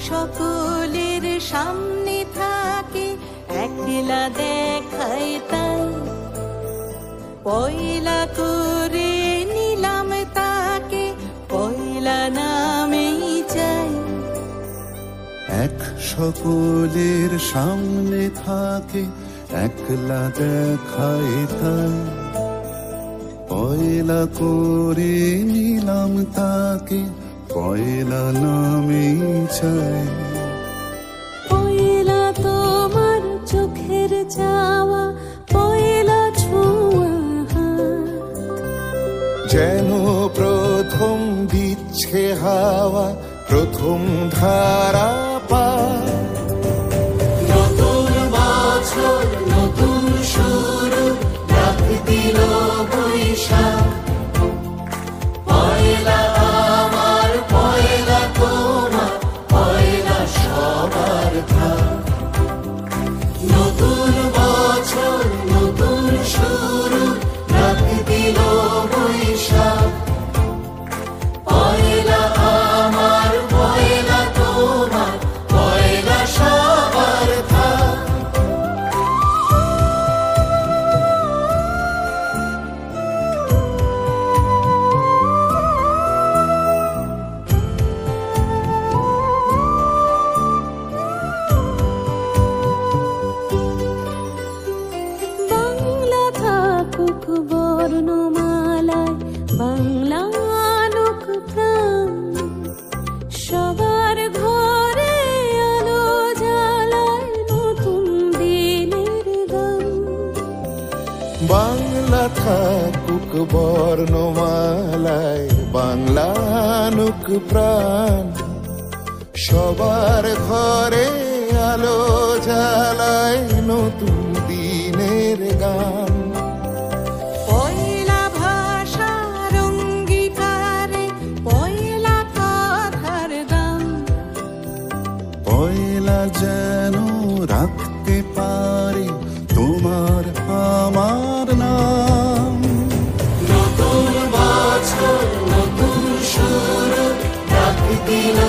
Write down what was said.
সকলের সামনে থাকে, একলা দেখায় তাই। পয়লা করে নিলাম তাকে, পয়লা নামেই চাই। এক সকলের সামনে থাকে, একলা দেখায় তাই। পয়লা করে নিলাম তাকে, পয়লা নামেই চাই। পয়লা তোমার চোখের চাওয়া, পয়লা ছোঁয়া হাত। যেন প্রথম দিচ্ছে হাওয়া, প্রথম ধারা পা। নতুন বছর নতুন শুরু, ডাক দিল বৈশাখ। পয়লা আমার, পয়লা তোমার, পয়লা সবার থাক। নতুন বছর নতুন শুরু, ডাক দিল বৈশাখ। পয়লা আমার, পয়লা তোমার, পয়লা সবার থাক। বাংলা থাকুক বর্ণমালায়, বাংলা আনুক প্রাণ। সবার ঘরে আলো জ্বালায়, নতুন দিনের গান। বাংলা থাকুক বর্ণমালায়, বাংলা আনুক প্রাণ। সবার ঘরে আলো জ্বালায়, নতুন দিনের গান। পয়লা ভাষার অঙ্গীকারে, পয়লা কথার দাম। পয়লা যেন রাখতে পারে তোমার আমার নাম। নতুন বছর নতুন শুরু, ডাক দিল